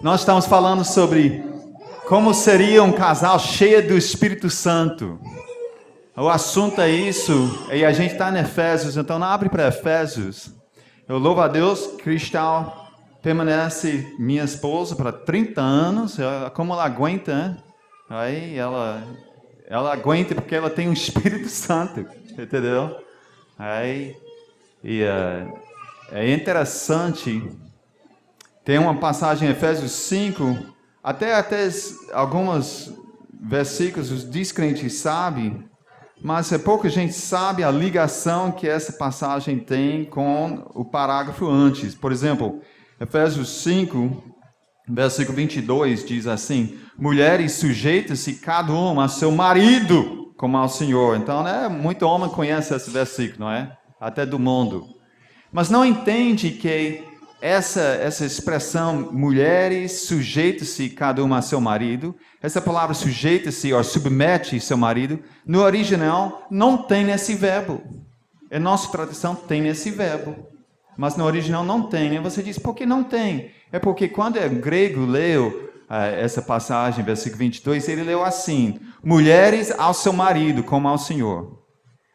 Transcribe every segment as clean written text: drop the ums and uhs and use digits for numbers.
Nós estamos falando sobre como seria um casal cheio do Espírito Santo. O assunto é isso, e a gente está em Efésios, então não abre para Efésios. Eu louvo a Deus, Cristal permanece minha esposa para 30 anos, como ela aguenta, né? Aí ela aguenta porque ela tem o Espírito Santo, entendeu? Aí, é interessante, tem uma passagem em Efésios 5, até alguns versículos os descrentes sabem, mas pouca gente sabe a ligação que essa passagem tem com o parágrafo antes. Por exemplo, Efésios 5, versículo 22 diz assim: mulheres, sujeitem-se cada um a seu marido como ao Senhor. Então, né, muito homem conhece esse versículo, não é? Até do mundo. Mas não entende que essa expressão, mulheres, sujeita-se cada uma a seu marido, essa palavra sujeita-se ou submete seu marido, no original não tem esse verbo. Em nossa tradução tem esse verbo, mas no original não tem. E você diz, por que não tem? É porque quando o grego leu essa passagem, versículo 22, ele leu assim: mulheres ao seu marido, como ao Senhor.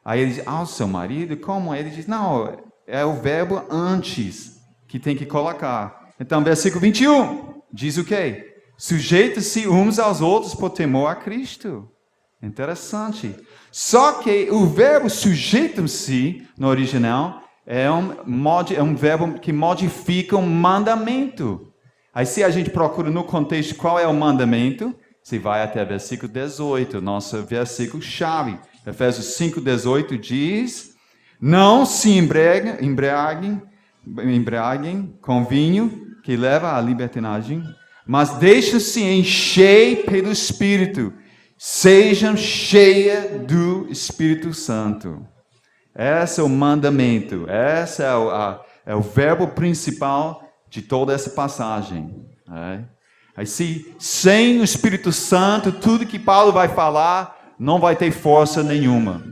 Aí ele diz, ao seu marido, como? Aí ele diz, não, é o verbo antes que tem que colocar. Então, versículo 21 diz o quê? Sujeita-se uns aos outros por temor a Cristo. Interessante. Só que o verbo sujeitam-se, no original, é um verbo que modifica um mandamento. Aí, se a gente procura no contexto qual é o mandamento, você vai até o versículo 18, nosso versículo-chave. Efésios 5:18 diz: não se embriaguem com vinho que leva à libertinagem, mas deixem-se encher pelo Espírito. Sejam cheias do Espírito Santo. Esse é o mandamento. Esse é o verbo principal de toda essa passagem. Aí, sem o Espírito Santo, tudo que Paulo vai falar não vai ter força nenhuma.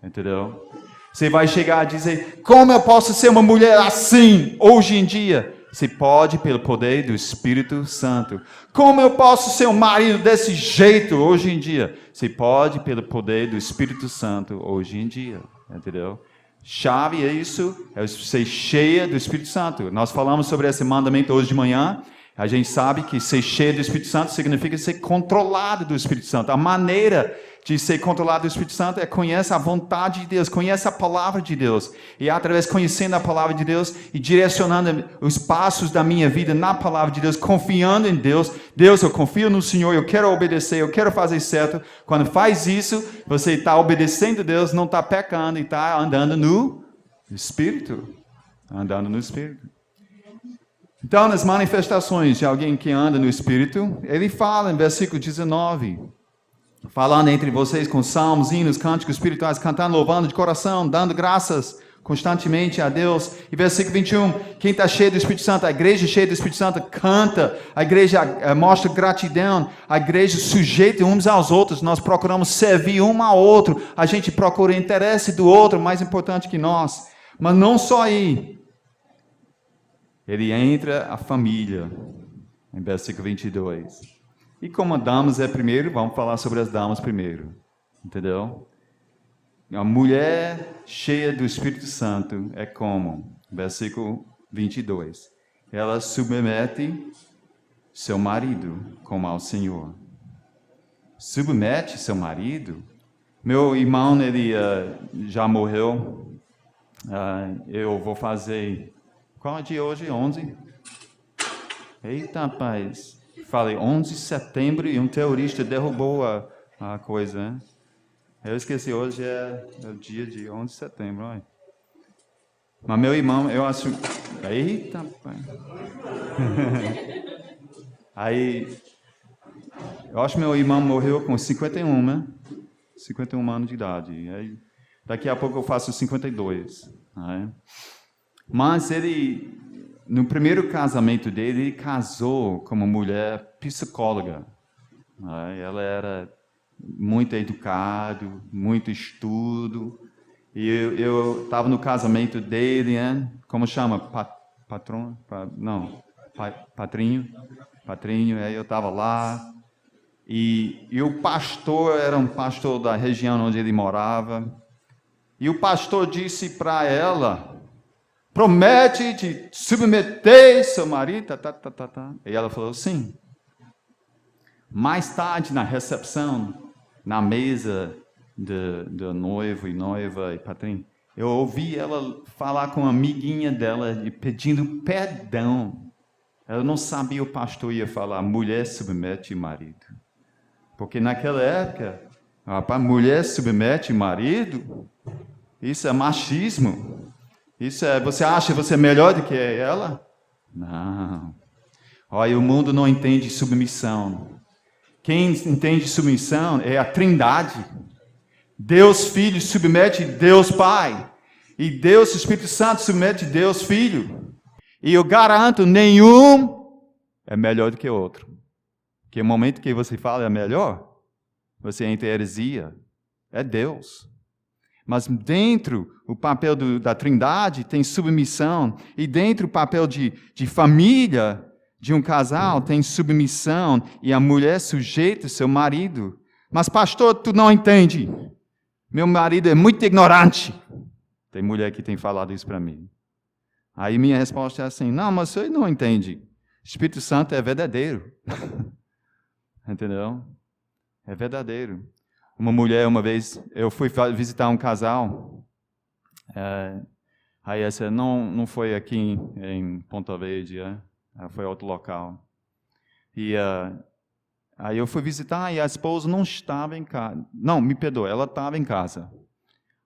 Entendeu? Você vai chegar a dizer, como eu posso ser uma mulher assim, hoje em dia? Você pode pelo poder do Espírito Santo. Como eu posso ser um marido desse jeito, hoje em dia? Você pode pelo poder do Espírito Santo, hoje em dia. Entendeu? Chave é isso, é ser cheia do Espírito Santo. Nós falamos sobre esse mandamento hoje de manhã. A gente sabe que ser cheio do Espírito Santo significa ser controlado do Espírito Santo. A maneira de ser controlado do Espírito Santo é conhecer a vontade de Deus, conhecer a palavra de Deus. E através de conhecendo a palavra de Deus e direcionando os passos da minha vida na palavra de Deus, confiando em Deus. Deus, eu confio no Senhor, eu quero obedecer, eu quero fazer certo. Quando faz isso, você está obedecendo a Deus, não está pecando e está andando no Espírito. Andando no Espírito. Então, nas manifestações de alguém que anda no Espírito, ele fala em versículo 19, falando entre vocês com salmos, hinos, cânticos espirituais, cantando, louvando de coração, dando graças constantemente a Deus. E versículo 21, quem está cheio do Espírito Santo, a igreja cheia do Espírito Santo canta, a igreja mostra gratidão, a igreja sujeita uns aos outros, nós procuramos servir um ao outro, a gente procura o interesse do outro, mais importante que nós. Mas não só aí. Ele entra a família, em versículo 22. E como damas é primeiro, vamos falar sobre as damas primeiro. Entendeu? A mulher cheia do Espírito Santo é como? Versículo 22. Ela submete seu marido como ao Senhor. Submete seu marido. Meu irmão, ele já morreu. Eu vou fazer... Qual é o dia hoje? 11? Eita, rapaz. Falei 11 de setembro e um terrorista derrubou a coisa, né? Eu esqueci, hoje é o dia de 11 de setembro. Olha. Mas meu irmão, eu acho... Eita, rapaz. Aí, eu acho que meu irmão morreu com 51, né? 51 anos de idade. Aí, daqui a pouco eu faço 52. Né? Mas ele, no primeiro casamento dele, ele casou com uma mulher psicóloga. Ela era muito educada, muito estudo. E eu estava no casamento dele, né? Como chama? Patrinho? Patrinho, aí eu estava lá. E o pastor era um pastor da região onde ele morava. E o pastor disse para ela, promete te submeter seu marido. E ela falou, sim. Mais tarde, na recepção, na mesa do noivo e noiva e padrinho, eu ouvi ela falar com uma amiguinha dela e pedindo perdão. Ela não sabia o pastor ia falar, mulher submete marido. Porque naquela época, a mulher submete marido, isso é machismo. Isso é, você acha que você é melhor do que ela? Não. Olha, o mundo não entende submissão. Quem entende submissão é a Trindade. Deus Filho submete Deus Pai. E Deus Espírito Santo submete Deus Filho. E eu garanto, nenhum é melhor do que o outro. Porque o momento que você fala é melhor, você entra em heresia. É Deus. Mas dentro o papel da Trindade tem submissão. E dentro o papel de família de um casal tem submissão. E a mulher sujeita seu marido. Mas pastor, tu não entende. Meu marido é muito ignorante. Tem mulher que tem falado isso para mim. Aí minha resposta é assim, não, mas você não entende. Espírito Santo é verdadeiro. Entendeu? É verdadeiro. Uma mulher, uma vez, eu fui visitar um casal. Aí essa não foi aqui em Ponta Verde, foi outro local. E aí eu fui visitar e a esposa não estava em casa. Não, me perdoa, ela estava em casa.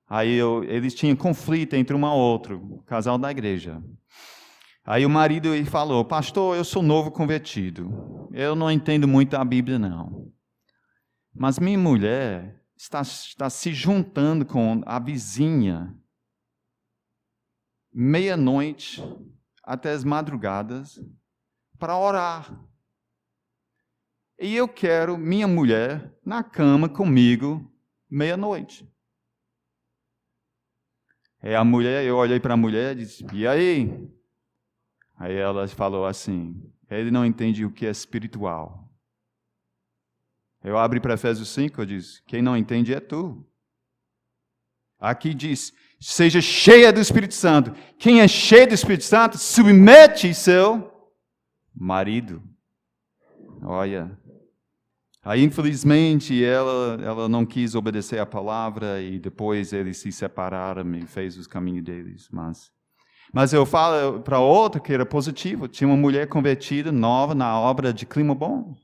Aí eles tinham conflito entre um ao outro, o casal da igreja. Aí o marido falou, pastor, eu sou novo convertido. Eu não entendo muito a Bíblia, não. Mas minha mulher está se juntando com a vizinha, meia-noite, até as madrugadas, para orar. E eu quero minha mulher na cama comigo, meia-noite. Eu olhei para a mulher e disse, e aí? Aí ela falou assim, ele não entende o que é espiritual. Eu abri para Efésios 5, eu disse, quem não entende é tu. Aqui diz, seja cheia do Espírito Santo. Quem é cheio do Espírito Santo, submete seu marido. Olha. Aí, infelizmente, ela não quis obedecer a palavra e depois eles se separaram e fez os caminhos deles. Mas eu falo para outra que era positivo. Tinha uma mulher convertida, nova, na obra de Clima Bom.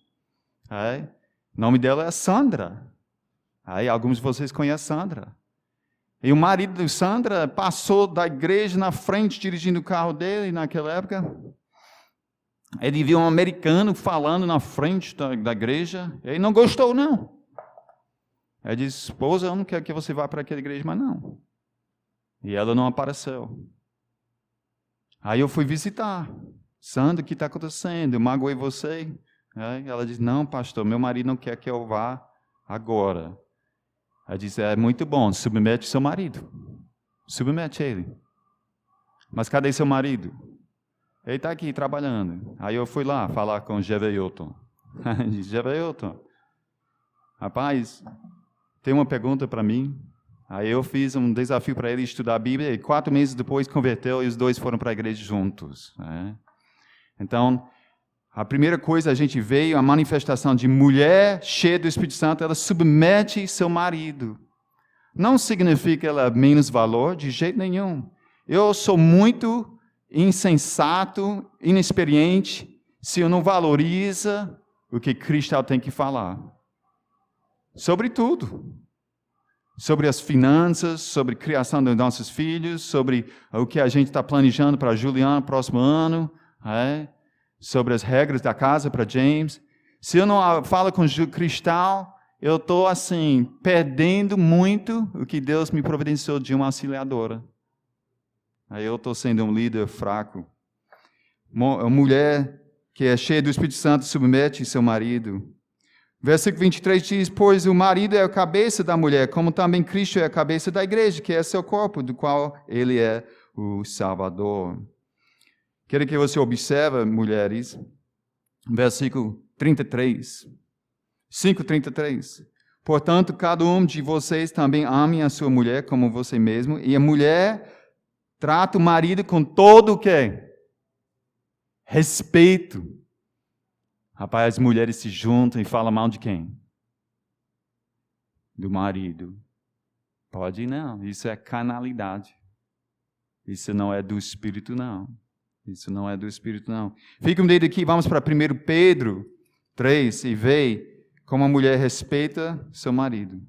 O nome dela é Sandra. Alguns de vocês conhecem Sandra. E o marido de Sandra passou da igreja na frente, dirigindo o carro dele naquela época. Ele viu um americano falando na frente da igreja. Ele não gostou, não. Ele disse, esposa, eu não quero que você vá para aquela igreja, mas não. E ela não apareceu. Aí eu fui visitar. Sandra, o que está acontecendo? Eu magoei você? Ela disse, não, pastor, meu marido não quer que eu vá agora. Ela disse, é muito bom, submete seu marido. Submete ele. Mas cadê seu marido? Ele está aqui trabalhando. Aí eu fui lá falar com o Geveilton. Geveilton, rapaz, tem uma pergunta para mim. Aí eu fiz um desafio para ele estudar a Bíblia e 4 meses depois converteu e os dois foram para a igreja juntos. Então, a primeira coisa a gente veio, a manifestação de mulher cheia do Espírito Santo, ela submete seu marido. Não significa ela menos valor, de jeito nenhum. Eu sou muito insensato, inexperiente, se eu não valorizo o que Cristo tem que falar. Sobre tudo. Sobre as finanças, sobre a criação dos nossos filhos, sobre o que a gente está planejando para Juliana no próximo ano, sobre as regras da casa para James. Se eu não falo com o cristão, eu estou assim, perdendo muito o que Deus me providenciou de uma auxiliadora. Aí eu estou sendo um líder fraco. Uma mulher que é cheia do Espírito Santo submete seu marido. Versículo 23 diz, pois o marido é a cabeça da mulher, como também Cristo é a cabeça da igreja, que é seu corpo, do qual ele é o Salvador. Quero que você observe, mulheres, versículo 33. 5:33. Portanto, cada um de vocês também ame a sua mulher como você mesmo, e a mulher trata o marido com todo o quê? Respeito. Rapaz, as mulheres se juntam e falam mal de quem? Do marido. Pode não, isso é carnalidade. Isso não é do Espírito, não. Isso não é do Espírito, não. Fica um dedo aqui, vamos para 1 Pedro 3 e vê como a mulher respeita seu marido.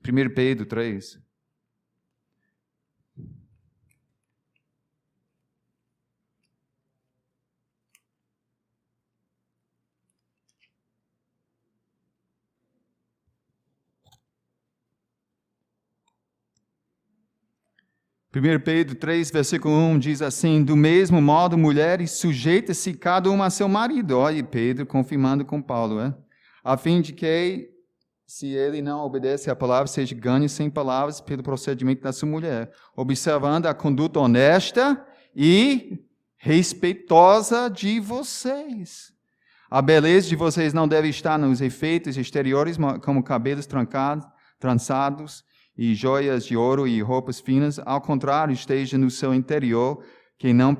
1 Pedro 3. Pedro 3, versículo 1 diz assim: do mesmo modo, mulheres, sujeita-se cada uma a seu marido. Olha, Pedro confirmando com Paulo, a fim de que, se ele não obedece à palavra, seja ganho sem palavras pelo procedimento da sua mulher, observando a conduta honesta e respeitosa de vocês. A beleza de vocês não deve estar nos efeitos exteriores, como cabelos trançados, e joias de ouro e roupas finas, ao contrário, esteja no seu interior, que não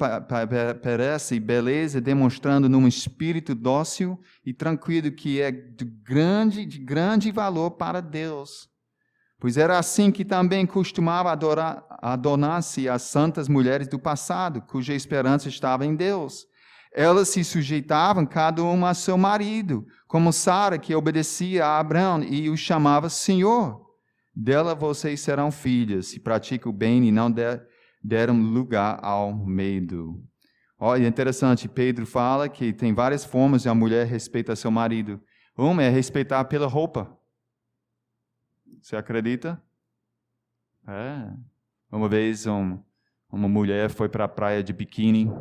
perece beleza, demonstrando num espírito dócil e tranquilo, que é de grande valor para Deus. Pois era assim que também costumava adornar-se as santas mulheres do passado, cuja esperança estava em Deus. Elas se sujeitavam cada uma a seu marido, como Sara, que obedecia a Abraão e o chamava Senhor. Dela vocês serão filhas, se praticam o bem e não deram lugar ao medo. Olha, interessante, Pedro fala que tem várias formas de a mulher respeitar seu marido. Uma é respeitar pela roupa. Você acredita? Uma vez uma mulher foi para a praia de biquíni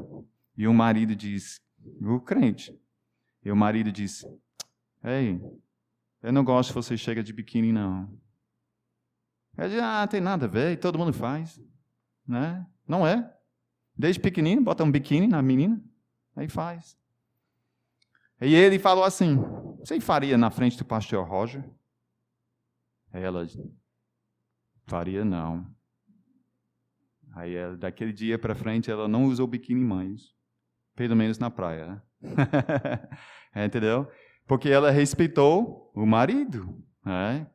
e o marido diz, o crente, e o marido diz, ei, eu não gosto que você chega de biquíni não. Ela diz, tem nada a ver, todo mundo faz. Né? Não é? Desde pequenino, bota um biquíni na menina, aí faz. E ele falou assim, você faria na frente do pastor Roger? Aí ela, faria não. Aí ela, daquele dia para frente, ela não usou biquíni mais. Pelo menos na praia. Entendeu? Porque ela respeitou o marido. Né?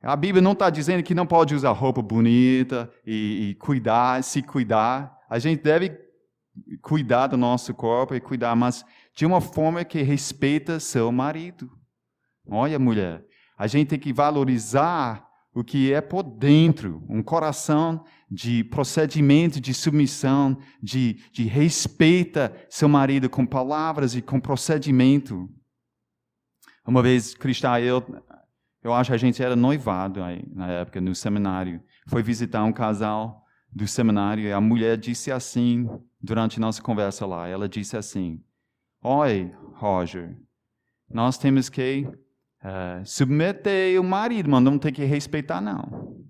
A Bíblia não está dizendo que não pode usar roupa bonita e se cuidar. A gente deve cuidar do nosso corpo e cuidar, mas de uma forma que respeita seu marido. Olha, mulher, a gente tem que valorizar o que é por dentro, um coração de procedimento, de submissão, de respeita seu marido com palavras e com procedimento. Uma vez, Cristã, eu acho que a gente era noivado aí, na época, no seminário. Foi visitar um casal do seminário e a mulher disse assim, durante nossa conversa lá, ela disse assim, oi, Roger, nós temos que submeter o marido, mas não tem que respeitar, não.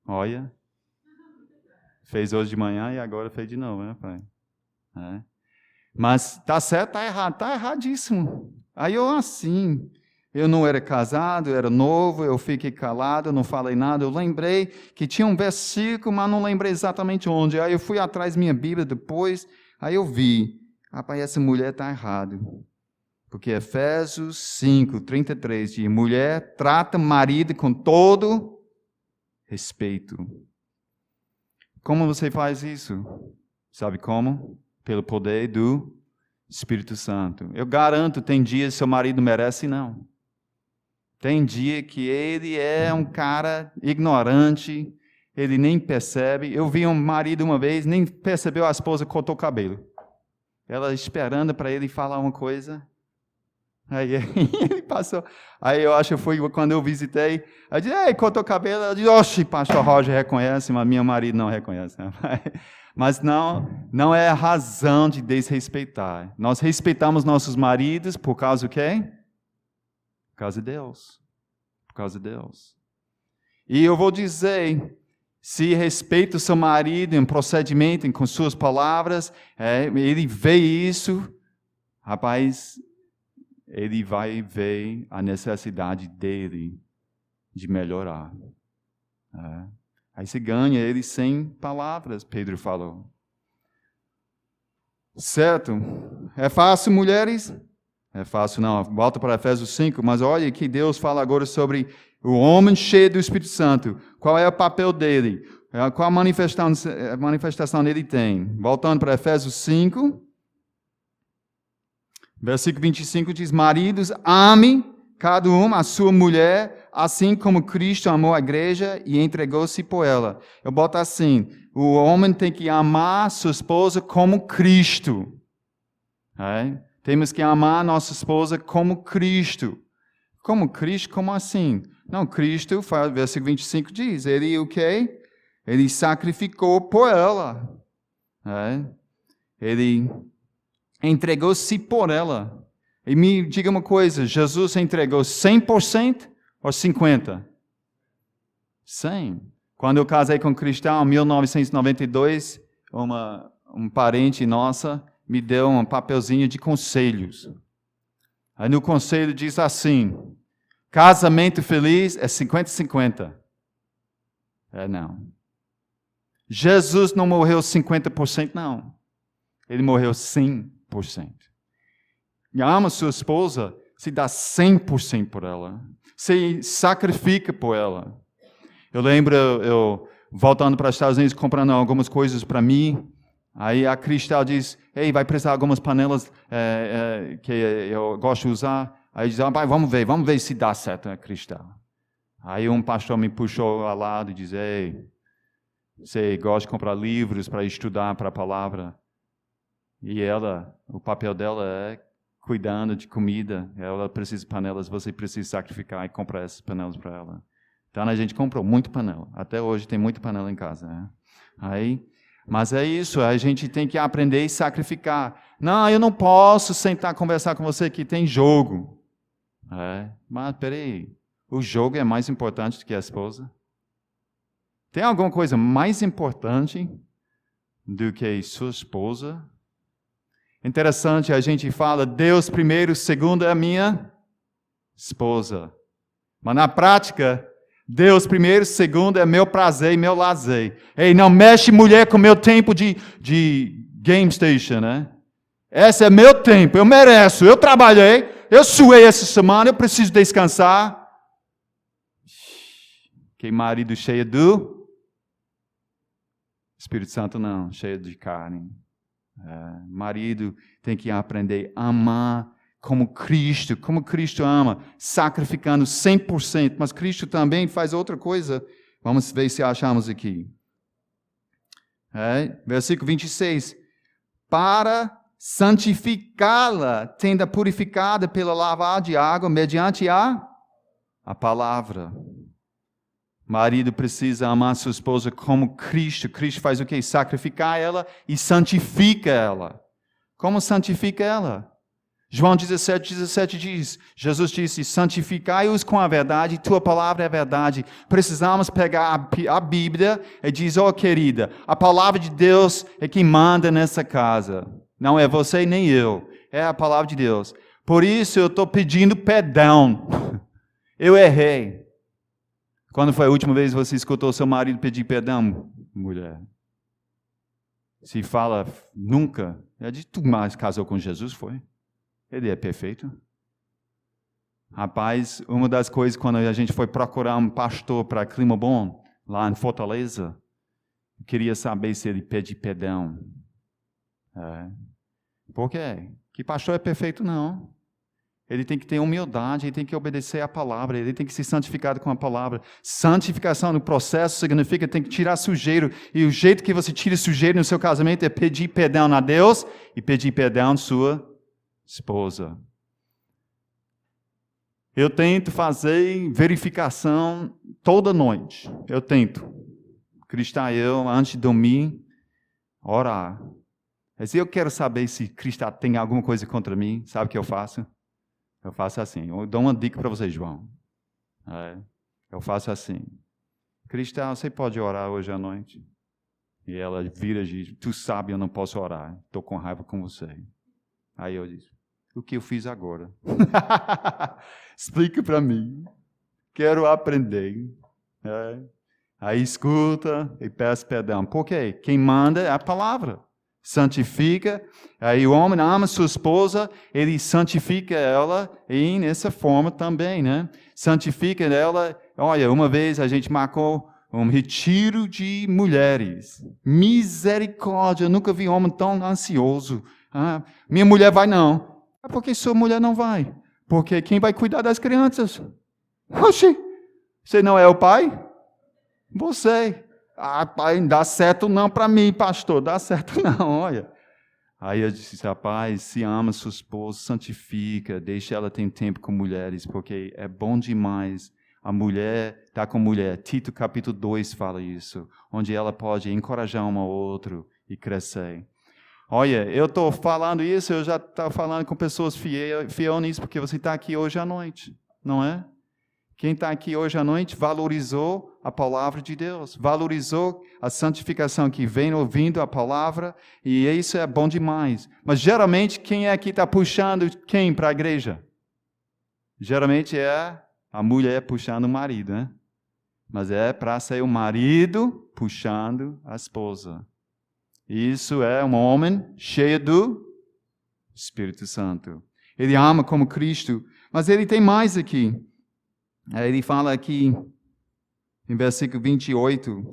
Olha, fez hoje de manhã e agora fez de novo, né, pai? Mas tá certo, tá errado, tá erradíssimo. Aí eu não era casado, eu era novo, eu fiquei calado, não falei nada. Eu lembrei que tinha um versículo, mas não lembrei exatamente onde. Aí eu fui atrás da minha Bíblia depois, aí eu vi, rapaz, essa mulher está errada. Porque Efésios 5:33 diz, mulher trata marido com todo respeito. Como você faz isso? Sabe como? Pelo poder do Espírito Santo. Eu garanto, tem dias que seu marido merece não. Tem dia que ele é um cara ignorante, ele nem percebe. Eu vi um marido uma vez, nem percebeu, a esposa cortou o cabelo. Ela esperando para ele falar uma coisa. Aí ele passou. Aí eu acho que foi quando eu visitei. Eu disse, ei, cortou o cabelo. Ela disse, oxe, pastor Roger reconhece, mas meu marido não reconhece. Mas não é a razão de desrespeitar. Nós respeitamos nossos maridos por causa do quê? Por causa de Deus. Por causa de Deus. E eu vou dizer, se respeita o seu marido em procedimento, com suas palavras, ele vê isso, rapaz, ele vai ver a necessidade dele de melhorar. Aí você ganha ele sem palavras, Pedro falou. Certo? É fácil, mulheres? É fácil não. Volta para Efésios 5, mas olha que Deus fala agora sobre o homem cheio do Espírito Santo. Qual é o papel dele? Qual a manifestação ele tem? Voltando para Efésios 5, versículo 25 diz, maridos, amem cada um a sua mulher, assim como Cristo amou a igreja e entregou-se por ela. Eu boto assim, o homem tem que amar sua esposa como Cristo. Temos que amar nossa esposa como Cristo. Como Cristo? Como assim? Não, Cristo, versículo 25 diz, ele o quê? Ele sacrificou por ela. Ele entregou-se por ela. E me diga uma coisa, Jesus entregou 100% ou 50%? 100%. Quando eu casei com um cristão, em 1992, um parente nossa me deu um papelzinho de conselhos. Aí no conselho diz assim, casamento feliz é 50-50. Não. Jesus não morreu 50%, não. Ele morreu 100%. E ama sua esposa, se dá 100% por ela. Se sacrifica por ela. Eu lembro, eu voltando para os Estados Unidos, comprando algumas coisas para mim. Aí a Cristal diz, ei, vai precisar de algumas panelas que eu gosto de usar. Aí diz, vamos ver se dá certo, né, Cristal. Aí um pastor me puxou ao lado e diz, ei, você gosta de comprar livros para estudar para a palavra. E o papel dela é cuidando de comida. Ela precisa de panelas, você precisa sacrificar e comprar essas panelas para ela. Então a gente comprou muita panela. Até hoje tem muita panela em casa. Mas é isso, a gente tem que aprender e sacrificar. Não, eu não posso sentar e conversar com você que tem jogo. Mas peraí, o jogo é mais importante do que a esposa? Tem alguma coisa mais importante do que sua esposa? Interessante, a gente fala, Deus primeiro, segundo é a minha esposa. Mas na prática, Deus primeiro, segundo é meu prazer e meu lazer. Ei, não mexe mulher com meu tempo de game station, né? Esse é meu tempo, eu mereço, eu trabalhei, eu suei essa semana, eu preciso descansar. Que marido cheio do Espírito Santo não, cheio de carne. Marido tem que aprender a amar como Cristo ama, sacrificando 100%, mas Cristo também faz outra coisa. Vamos ver se achamos aqui. Versículo 26. Para santificá-la, tendo purificada pela lavar de água, mediante a palavra. Marido precisa amar sua esposa como Cristo. Cristo faz o quê? Sacrificar ela e santifica ela. Como santifica ela? João 17 diz, Jesus disse, santificai-os com a verdade, tua palavra é a verdade. Precisamos pegar a Bíblia e diz, querida, a palavra de Deus é quem manda nessa casa. Não é você nem eu, é a palavra de Deus. Por isso eu estou pedindo perdão. Eu errei. Quando foi a última vez que você escutou seu marido pedir perdão, mulher? Se fala nunca, tu mais casou com Jesus, foi? Ele é perfeito. Rapaz, uma das coisas, quando a gente foi procurar um pastor para Clima Bom, lá em Fortaleza, eu queria saber se ele pede perdão. Por quê? Que pastor é perfeito, não. Ele tem que ter humildade, ele tem que obedecer à palavra, ele tem que ser santificado com a palavra. Santificação no processo significa que tem que tirar sujeiro. E o jeito que você tira sujeiro no seu casamento é pedir perdão a Deus e pedir perdão à sua esposa. Eu tento fazer verificação toda noite. Eu tento. Cristão, eu, antes de dormir, orar. Mas eu quero saber se Cristo tem alguma coisa contra mim. Sabe o que eu faço? Eu faço assim. Eu dou uma dica para você, João. Eu faço assim. Cristão, você pode orar hoje à noite? E ela vira e diz, tu sabe, eu não posso orar. Estou com raiva com você. Aí eu disse, o que eu fiz agora. Explica para mim. Quero aprender. Aí escuta e peço perdão. Por quê? Quem manda é a palavra. Santifica. Aí o homem ama sua esposa, ele santifica ela e nessa forma também, né? Santifica ela. Olha, uma vez a gente marcou um retiro de mulheres. Misericórdia, eu nunca vi homem tão ansioso. Minha mulher vai não. Por que sua mulher não vai? Porque quem vai cuidar das crianças? Oxi, você não é o pai? Você. Pai, não dá certo não para mim, pastor. Dá certo não, olha. Aí eu disse, rapaz, se ama sua esposa, santifica, deixa ela ter tempo com mulheres, porque é bom demais. A mulher está com mulher. Tito capítulo 2 fala isso, onde ela pode encorajar um ao outro e crescer. Olha, eu estou falando isso, eu já estou falando com pessoas fiel nisso, porque você está aqui hoje à noite, não é? Quem está aqui hoje à noite valorizou a palavra de Deus, valorizou a santificação que vem ouvindo a palavra, e isso é bom demais. Mas geralmente, quem é que está puxando quem para a igreja? Geralmente é a mulher puxando o marido, né? Mas é para ser o marido puxando a esposa. Isso é um homem cheio do Espírito Santo. Ele ama como Cristo, mas ele tem mais aqui. Ele fala aqui, em versículo 28,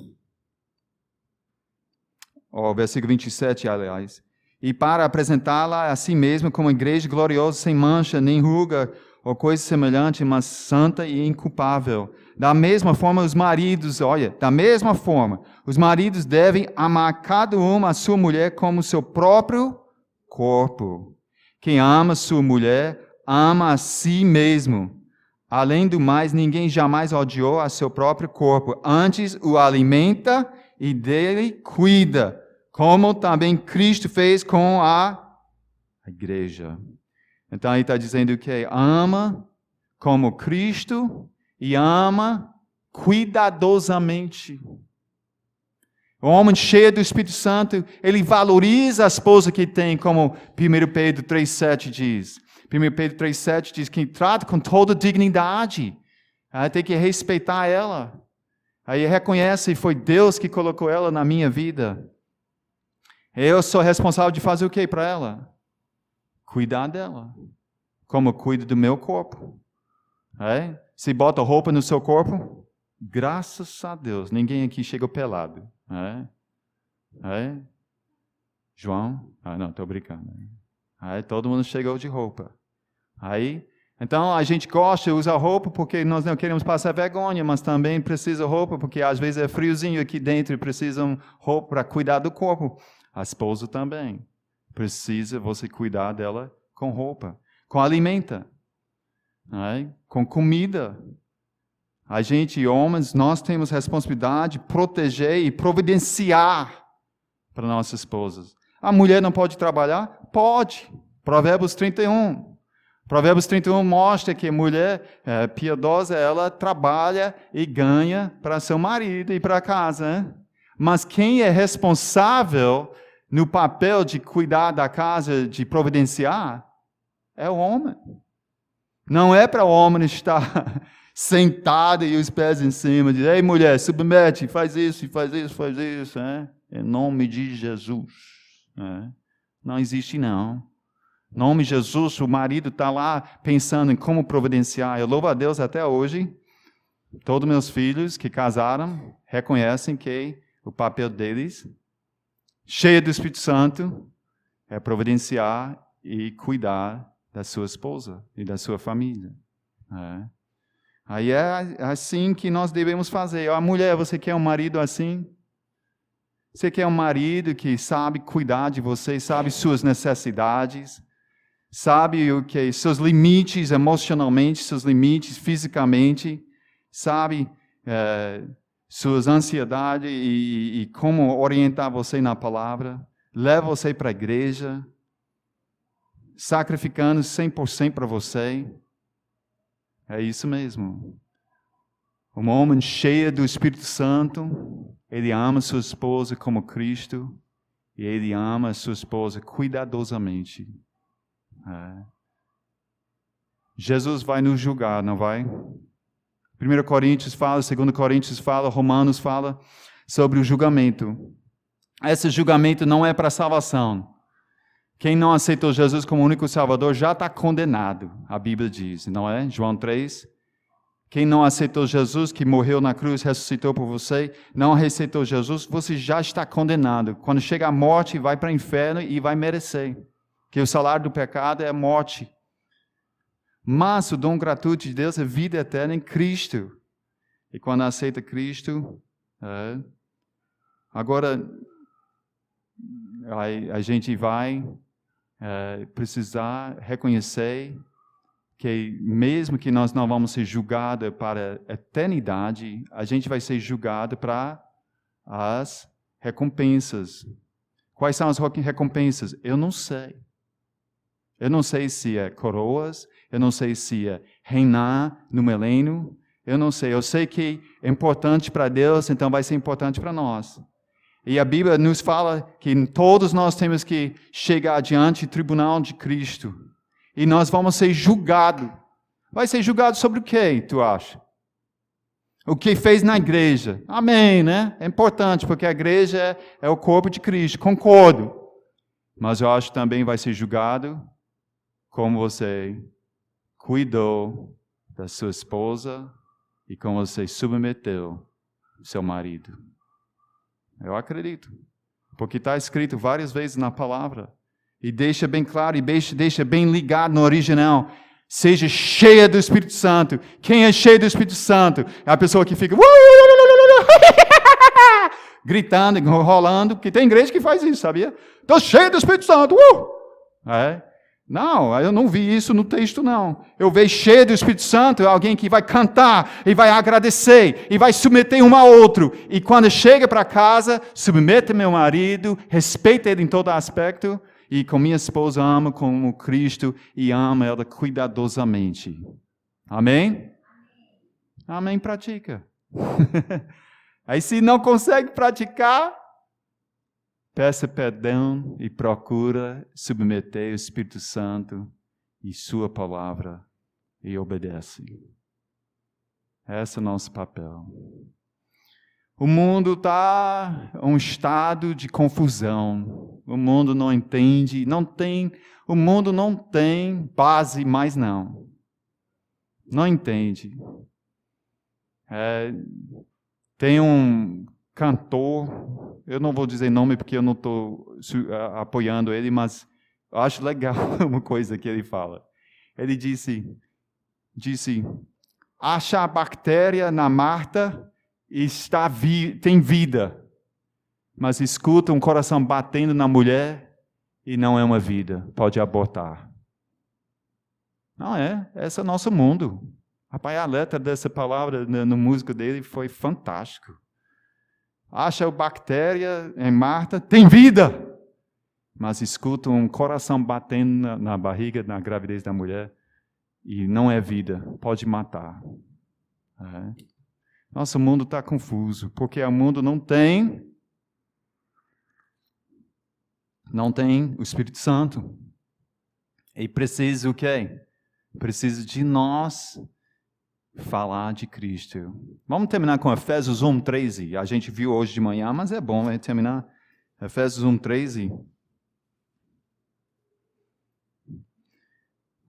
ou versículo 27, aliás, e para apresentá-la a si mesma como igreja gloriosa, sem mancha, nem ruga, ou coisa semelhante, mas santa e inculpável. Da mesma forma, os maridos, olha, da mesma forma, os maridos devem amar cada uma a sua mulher como seu próprio corpo. Quem ama sua mulher, ama a si mesmo. Além do mais, ninguém jamais odiou a seu próprio corpo. Antes o alimenta e dele cuida, como também Cristo fez com a igreja. Então ele está dizendo que ama como Cristo e ama cuidadosamente. O homem cheio do Espírito Santo, ele valoriza a esposa que tem, como 1 Pedro 3,7 diz. 1 Pedro 3,7 diz que trata com toda dignidade. Tem que respeitar ela. Aí reconhece, foi Deus que colocou ela na minha vida. Eu sou responsável de fazer o que para ela? Cuidar dela. Como eu cuido do meu corpo. Se bota roupa no seu corpo, graças a Deus, ninguém aqui chega pelado. João? Não, estou brincando. Todo mundo chegou de roupa. Então a gente gosta de usar roupa porque nós não queremos passar vergonha, mas também precisa roupa porque às vezes é friozinho aqui dentro e precisam roupa para cuidar do corpo. A esposa também. Precisa você cuidar dela com roupa, com alimenta, com comida. A gente, homens, nós temos responsabilidade de proteger e providenciar para nossas esposas. A mulher não pode trabalhar? Pode. Provérbios 31. Provérbios 31 mostra que a mulher piedosa, ela trabalha e ganha para seu marido e para casa. Né? Mas quem é responsável no papel de cuidar da casa, de providenciar, é o homem. Não é para o homem estar sentado e os pés em cima, dizer, ei mulher, submete, faz isso, faz isso, faz isso. Em nome de Jesus. Não existe não. Em nome de Jesus, o marido está lá pensando em como providenciar. Eu louvo a Deus até hoje. Todos meus filhos que casaram reconhecem que o papel deles, cheio do Espírito Santo, é providenciar e cuidar da sua esposa e da sua família. Aí é assim que nós devemos fazer. A mulher, você quer um marido assim? Você quer um marido que sabe cuidar de você, sabe suas necessidades, sabe o que seus limites emocionalmente, seus limites fisicamente, sabe suas ansiedades e como orientar você na palavra, leva você para a igreja, sacrificando 100% para você. É isso mesmo. Um homem cheio do Espírito Santo, ele ama sua esposa como Cristo, e ele ama sua esposa cuidadosamente. Jesus vai nos julgar, não vai? 1 Coríntios fala, 2 Coríntios fala, Romanos fala sobre o julgamento. Esse julgamento não é para salvação. Quem não aceitou Jesus como único Salvador já está condenado, a Bíblia diz, não é? João 3. Quem não aceitou Jesus, que morreu na cruz, ressuscitou por você, não aceitou Jesus, você já está condenado. Quando chega a morte, vai para o inferno e vai merecer. Porque o salário do pecado é a morte. Mas o dom gratuito de Deus é vida eterna em Cristo. E quando aceita Cristo, agora a gente vai precisar reconhecer que mesmo que nós não vamos ser julgados para a eternidade, a gente vai ser julgado para as recompensas. Quais são as recompensas? Eu não sei. Eu não sei se é coroas, eu não sei se é reinar no milênio, eu não sei. Eu sei que é importante para Deus, então vai ser importante para nós. E a Bíblia nos fala que todos nós temos que chegar diante do tribunal de Cristo. E nós vamos ser julgados. Vai ser julgado sobre o que, tu acha? O que fez na igreja. Amém, né? É importante, porque a igreja é o corpo de Cristo. Concordo. Mas eu acho que também vai ser julgado como você cuidou da sua esposa e como você submeteu seu marido. Eu acredito. Porque está escrito várias vezes na palavra. E deixa bem claro e deixa bem ligado no original. Seja cheia do Espírito Santo. Quem é cheio do Espírito Santo? É a pessoa que fica gritando, rolando. Porque tem igreja que faz isso, sabia? Estou cheio do Espírito Santo. Não, eu não vi isso no texto, não. Eu vejo cheio do Espírito Santo, alguém que vai cantar, e vai agradecer, e vai submeter um ao outro. E quando chega para casa, submete meu marido, respeita ele em todo aspecto, e com minha esposa amo como Cristo, e amo ela cuidadosamente. Amém? Amém, pratica. Aí se não consegue praticar, peça perdão e procura submeter o Espírito Santo e sua palavra e obedece. Esse é o nosso papel. O mundo está em um estado de confusão. O mundo não entende, o mundo não tem base mais não. Não entende. Tem um cantor, eu não vou dizer nome porque eu não estou apoiando ele, mas eu acho legal uma coisa que ele fala. Ele disse, acha a bactéria na Marta e tem vida, mas escuta um coração batendo na mulher e não é uma vida, pode abortar. Não é, esse é o nosso mundo. Rapaz, a letra dessa palavra na música dele foi fantástico. Acha a bactéria em Marta, tem vida, mas escuta um coração batendo na barriga, na gravidez da mulher, e não é vida, pode matar. Nosso mundo está confuso, porque o mundo não tem o Espírito Santo. E precisa o quê? Precisa de nós falar de Cristo. Vamos terminar com Efésios 1:13. A gente viu hoje de manhã, mas é bom terminar. Efésios 1:13.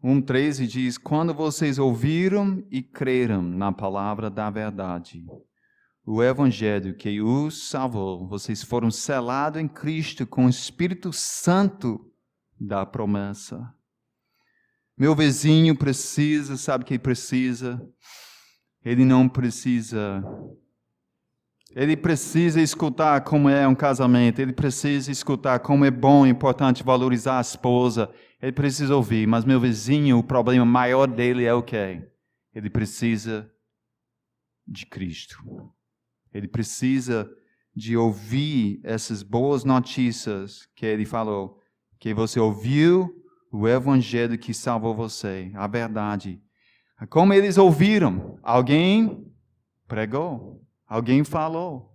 1:13 diz: quando vocês ouviram e creram na palavra da verdade, o evangelho que os salvou, vocês foram selados em Cristo com o Espírito Santo da promessa. Meu vizinho precisa, sabe que precisa? Ele não precisa. Ele precisa escutar como é um casamento. Ele precisa escutar como é bom e importante valorizar a esposa. Ele precisa ouvir. Mas meu vizinho, o problema maior dele é o quê? Ele precisa de Cristo. Ele precisa de ouvir essas boas notícias que ele falou. Que você ouviu o evangelho que salvou você, a verdade. Como eles ouviram? Alguém pregou, alguém falou.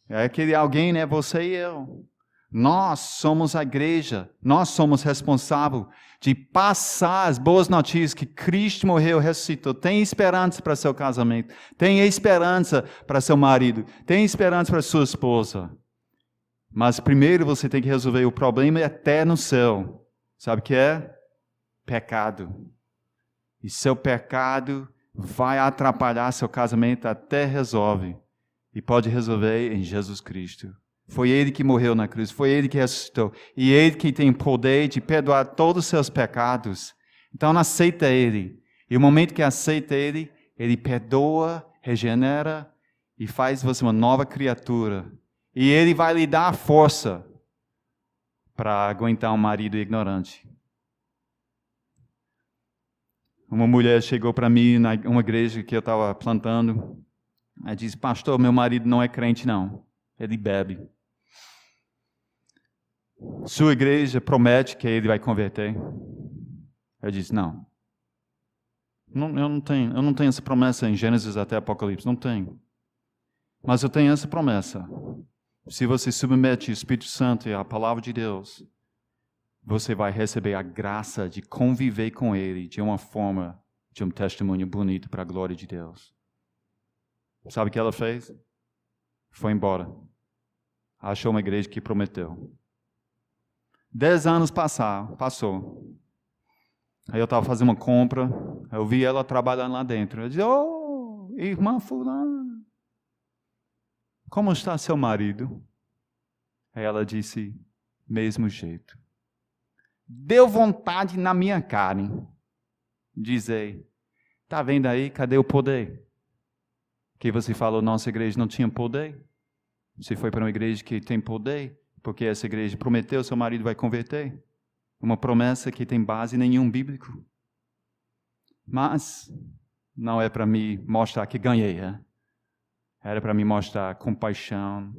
É aquele alguém, né? Você e eu. Nós somos a igreja, nós somos responsáveis de passar as boas notícias que Cristo morreu, ressuscitou. Tem esperança para seu casamento, tem esperança para seu marido, tem esperança para sua esposa. Mas primeiro você tem que resolver o problema eterno seu. Sabe o que é? Pecado. E seu pecado vai atrapalhar seu casamento até resolve. E pode resolver em Jesus Cristo. Foi Ele que morreu na cruz, foi Ele que ressuscitou. E Ele que tem poder de perdoar todos os seus pecados. Então aceita Ele. E o momento que aceita Ele, Ele perdoa, regenera e faz você uma nova criatura. E Ele vai lhe dar a força para aguentar um marido ignorante. Uma mulher chegou para mim numa igreja que eu estava plantando. Ela disse, pastor, meu marido não é crente não. Ele bebe. Sua igreja promete que ele vai converter? Eu disse, não. Eu não tenho essa promessa em Gênesis até Apocalipse, não tenho. Mas eu tenho essa promessa. Se você submete o Espírito Santo e a palavra de Deus, você vai receber a graça de conviver com Ele de uma forma, de um testemunho bonito para a glória de Deus. Sabe o que ela fez? Foi embora. Achou uma igreja que prometeu. 10 anos passou. Aí eu estava fazendo uma compra, eu vi ela trabalhando lá dentro. Eu disse, oh, irmã fulana, como está seu marido? Aí ela disse, mesmo jeito. Deu vontade na minha carne. Dizer, tá vendo aí, cadê o poder? Que você falou, nossa igreja não tinha poder. Você foi para uma igreja que tem poder. Porque essa igreja prometeu seu marido vai converter. Uma promessa que tem base nenhum bíblico. Mas não é para me mostrar que ganhei. Era para me mostrar compaixão.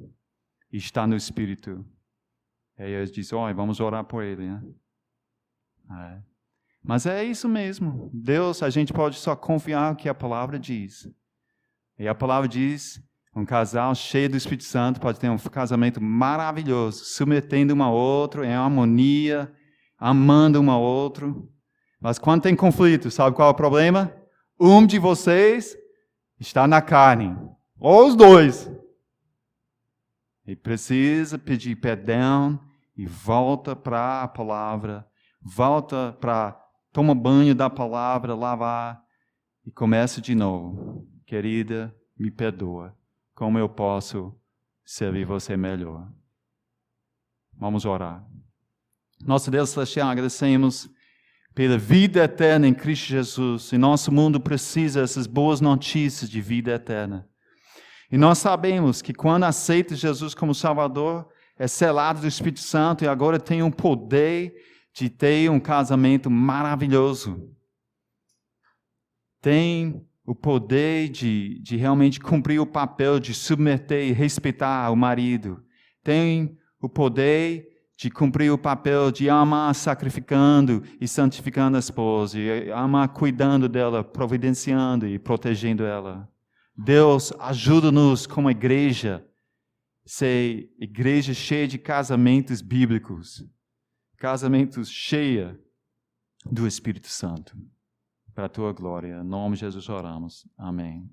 E estar no Espírito. Aí eu disse, vamos orar por ele. Mas é isso mesmo. Deus, a gente pode só confiar no que a palavra diz. E a palavra diz... Um casal cheio do Espírito Santo pode ter um casamento maravilhoso, submetendo um ao outro, em harmonia, amando um ao outro. Mas quando tem conflito, sabe qual é o problema? Um de vocês está na carne, ou os dois. E precisa pedir perdão e volta para a palavra, volta para tomar banho da palavra, lavar e começa de novo. Querida, me perdoa. Como eu posso servir você melhor? Vamos orar. Nosso Deus Celestial, agradecemos pela vida eterna em Cristo Jesus. E nosso mundo precisa dessas boas notícias de vida eterna. E nós sabemos que quando aceita Jesus como Salvador, é selado do Espírito Santo e agora tem o poder de ter um casamento maravilhoso. Tem o poder de realmente cumprir o papel de submeter e respeitar o marido. Tem o poder de cumprir o papel de amar sacrificando e santificando a esposa, e amar cuidando dela, providenciando e protegendo ela. Deus, ajuda-nos como igreja, ser igreja cheia de casamentos bíblicos, casamentos cheia do Espírito Santo. Para a tua glória. Em nome de Jesus oramos. Amém.